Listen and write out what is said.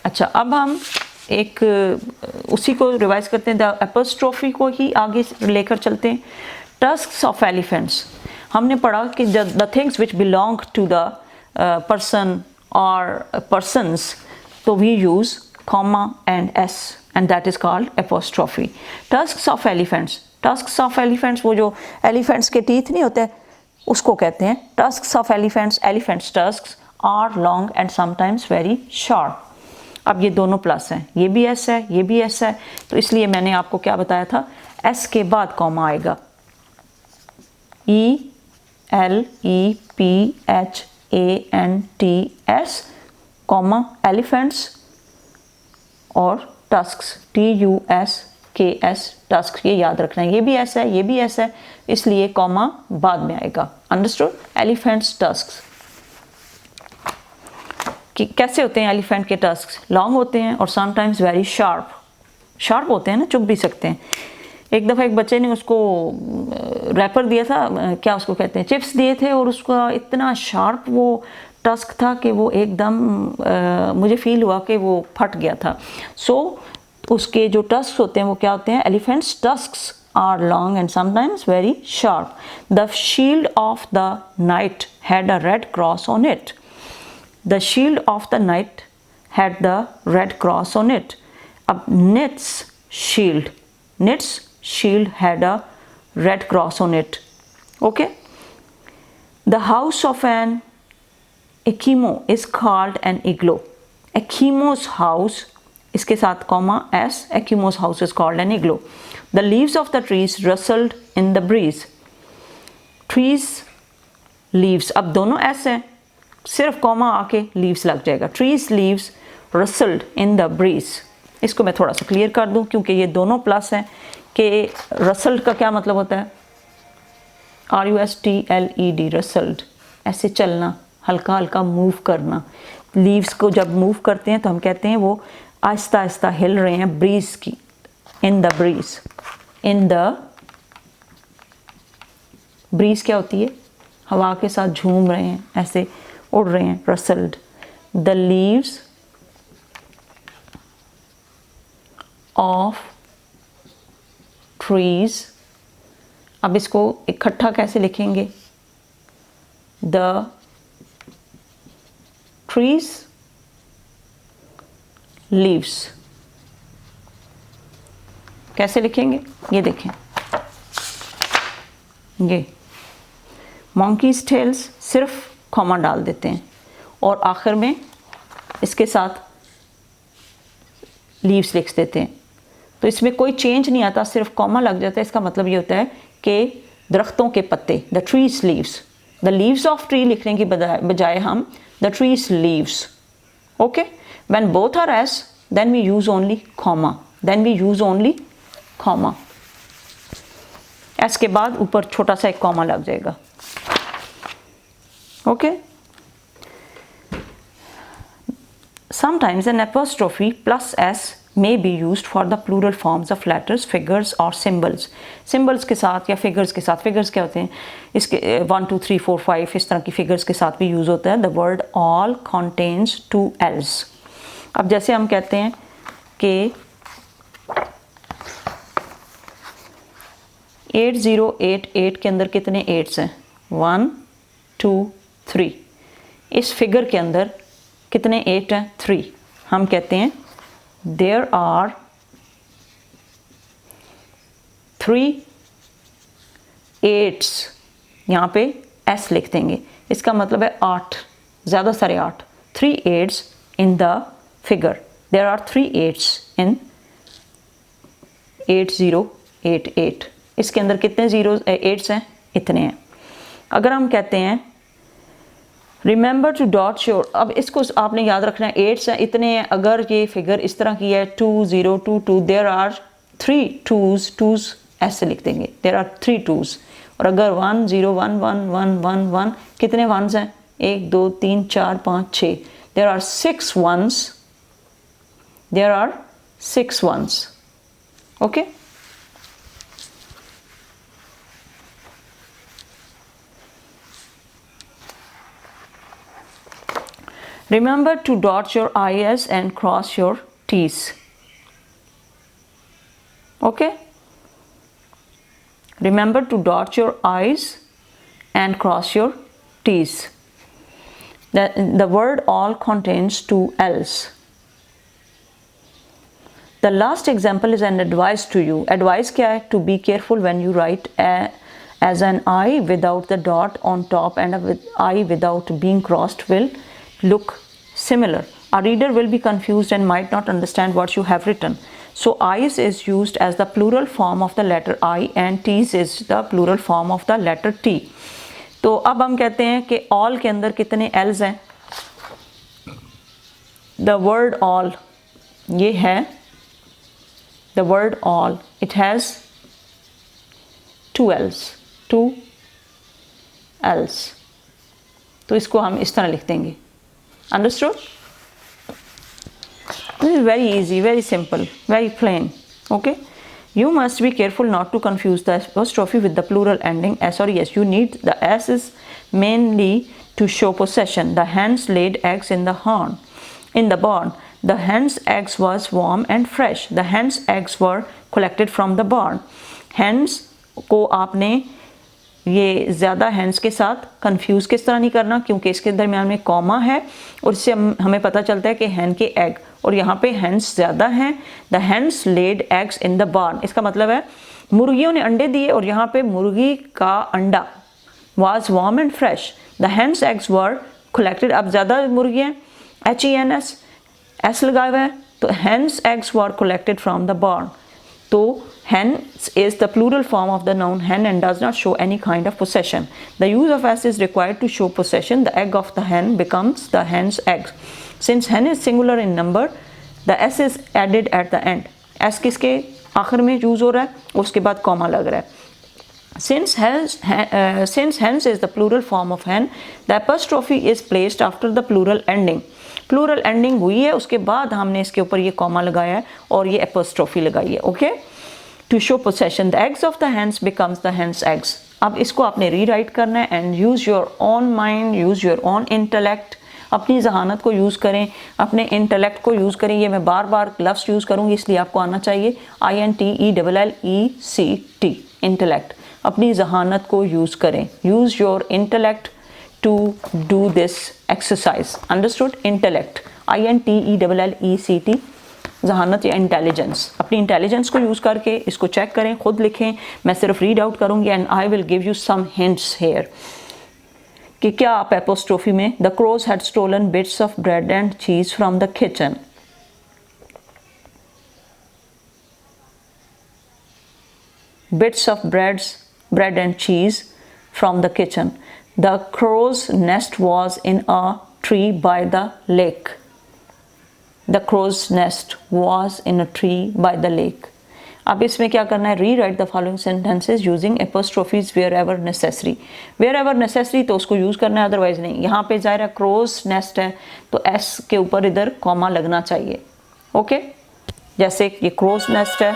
अच्छा, अब हम एक उसी को रिवाइज करते हैं, द एपोस्ट्रोफी को ही आगे लेकर चलते हैं। टस्क्स ऑफ एलिफेंट्स, हमने पढ़ा कि the things which belong to the person और पर्सन्स, तो we use comma and S and that is called apostrophe. Tusks of elephants, tusks of elephants, वो जो एलिफेंट्स के टीथ नहीं होते उसको कहते हैं tusks of elephants. Elephants tusks are long and sometimes very sharp. अब ये दोनों प्लस हैं, ये भी एस है, ये भी एस है, तो इसलिए मैंने आपको क्या बताया था, एस के बाद कॉमा आएगा। E L E P H A N T S comma elephants और tusks T U S K S tusk, ये याद रखना है, ये भी एस है, ये भी एस है, इसलिए कॉमा बाद में आएगा। अंडरस्टूड? एलिफेंट्स टस्क्स कि कैसे होते हैं एलिफेंट के टस्क्स? लॉन्ग होते हैं और समटाइम्स वेरी शार्प, शार्प होते हैं ना, चुभ भी सकते हैं। एक दफ़ा एक बच्चे ने उसको रैपर दिया था, क्या उसको कहते हैं, चिप्स दिए थे, और उसका इतना शार्प वो टस्क था कि वो एकदम मुझे फील हुआ कि वो फट गया था। सो उसके जो टस्क होते हैं वो क्या होते हैं? Elephants tusks are long and sometimes very sharp. The shield of the knight had a red cross on it. The shield of the knight had the red cross on it. अब Knit's shield had a red cross on it. Okay. The house of an Eskimo is called an igloo. Eskimo's house, इसके साथ comma s, Eskimo's house is called an igloo. The leaves of the trees rustled in the breeze. Trees, leaves, अब दोनों s है, सिर्फ comma आके leaves लग जाएगा। Trees leaves rustled in the breeze. इसको मैं थोड़ा सा क्लियर कर दूं क्योंकि ये दोनों प्लस हैं कि रसल्ड का क्या मतलब होता है? RUSTLED, रसल्ड, ऐसे चलना, हल्का हल्का मूव करना। लीव्स को जब मूव करते हैं तो हम कहते हैं वो आहिस्ता आहिस्ता हिल रहे हैं ब्रीज की, इन the bridge. In the bridge क्या होती है? हवा के साथ झूम रहे हैं, ऐसे उड़ रहे हैं, रसल्ड। द लीव्स ऑफ ट्रीज, अब इसको इकट्ठा कैसे लिखेंगे? द ट्रीज लीव्स, कैसे लिखेंगे? ये देखें, ये मंकीज टेल्स सिर्फ कॉमा डाल देते हैं और आखिर में इसके साथ लीव्स लिख देते हैं, तो इसमें कोई चेंज नहीं आता, सिर्फ कॉमा लग जाता है। इसका मतलब ये होता है कि दरख्तों के पत्ते, the trees leaves. The leaves of tree लिखने की बजाय हम the trees leaves. Okay, when both are S then we use only comma, S के बाद ऊपर छोटा सा एक कॉमा लग जाएगा। Okay. Sometimes an apostrophe plus s may be used for the plural forms of letters, figures or symbols. Symbols के साथ या figures के साथ, figures क्या होते हैं? इसके 1 2 3 4 5 इस तरह की figures के साथ भी यूज़ होता है। The word all contains 2 l's. अब जैसे हम कहते हैं कि 8088 के अंदर कितने 8s हैं? 1 2 3। इस फिगर के अंदर कितने 8 हैं? 3। हम कहते हैं देयर आर 3 8s। यहाँ पे s लिख देंगे, इसका मतलब है 8, ज़्यादा सारे 8। 3 8s in the figure, there are 3 8s in 8088। इसके अंदर कितने 8s हैं? इतने हैं। अगर हम कहते हैं रिमेंबर टू डॉट श्योर, अब इसको आपने याद रखना है, 8s हैं, इतने हैं। अगर ये फिगर इस तरह की है 2 0 2 2, देयर आर 3 2s ऐसे लिख देंगे, देयर आर 3 2s। और अगर 1 0 1 1 1 1 1, कितने 1s हैं? 1 2 3 4 5 6, there are 6 1s। Okay, Remember to dot your I's and cross your T's. Okay? Remember to dot your I's and cross your T's. The word all contains two L's. The last example is an advice to you. Advice क्या है? To be careful when you write as an I without the dot on top and a I without being crossed will look similar. A reader will be confused and might not understand what you have written. So I's is used as the plural form of the letter I and T's is the plural form of the letter T. तो अब हम कहते हैं कि all के अंदर कितने L's हैं? The word all ये है the word all, it has two L's. तो इसको हम इस तरह लिख देंगे. Understood? This is very easy, very simple, very plain. Okay? You must be careful not to confuse the apostrophe with the plural ending s or es. You need the s is mainly to show possession. The hens laid eggs in the barn. The hens' eggs was warm and fresh. The hens' eggs were collected from the barn. Hens को आपने ये ज़्यादा hens के साथ confuse किस तरह नहीं करना, क्योंकि इसके दरमियान में कॉमा है और इससे हमें पता चलता है कि hen के egg और यहाँ पे hens ज़्यादा हैं. The hens laid eggs in the barn. इसका मतलब है मुर्गियों ने अंडे दिए और यहाँ पे मुर्गी का अंडा was warm and fresh. The hens' eggs were collected. अब ज़्यादा मुर्गियाँ HENS S लगाया हुआ है तो hens eggs were collected from the barn. तो hens is the plural form of the noun hen and does not show any kind of possession. The use of s is required to show possession. The egg of the hen becomes the hen's eggs. Since hen is singular in number, the s is added at the end. s किसके आखिर में use हो रहा है, उसके बाद comma लग रहा है. Since hens is the plural form of hen, the apostrophe is placed after the plural ending. Plural ending हुई है, उसके बाद हमने इसके ऊपर ये कॉमा लगाया है और ये एपोस्ट्रोफी लगाई है. Okay, to show possession the eggs of the hands becomes the hands eggs. अब इसको आपने रीराइट करना है and use your own mind, use your own intellect. अपनी जहानत को यूज़ करें, अपने इंटेलेक्ट को यूज़ करें. ये मैं बार बार लफ्ज़ यूज़ करूँगी इसलिए आपको आना चाहिए. INTELLECT, intellect. अपनी जहानत को यूज़ करें. Use your intellect to do this exercise. Understood? Intellect, INTELLECT, जहानत या इंटेलिजेंस. अपनी इंटेलिजेंस को यूज़ करके इसको चेक करें, खुद लिखें. मैं सिर्फ रीड आउट करूँगी and I will give you some hints here कि क्या आप एपोस्ट्रोफी में. The crows had stolen bits of bread and cheese from the kitchen. Bits of bread and cheese from the kitchen. The crow's nest was in a tree by the lake. The crow's nest was in a tree by the lake. अब इसमें क्या करना है? Rewrite the following sentences using apostrophes wherever necessary. Wherever necessary तो उसको use करना है, otherwise नहीं. यहाँ पे ज़ाहिर है crow's nest है तो s के ऊपर इधर कॉमा लगना चाहिए. ओके, जैसे ये crow's nest है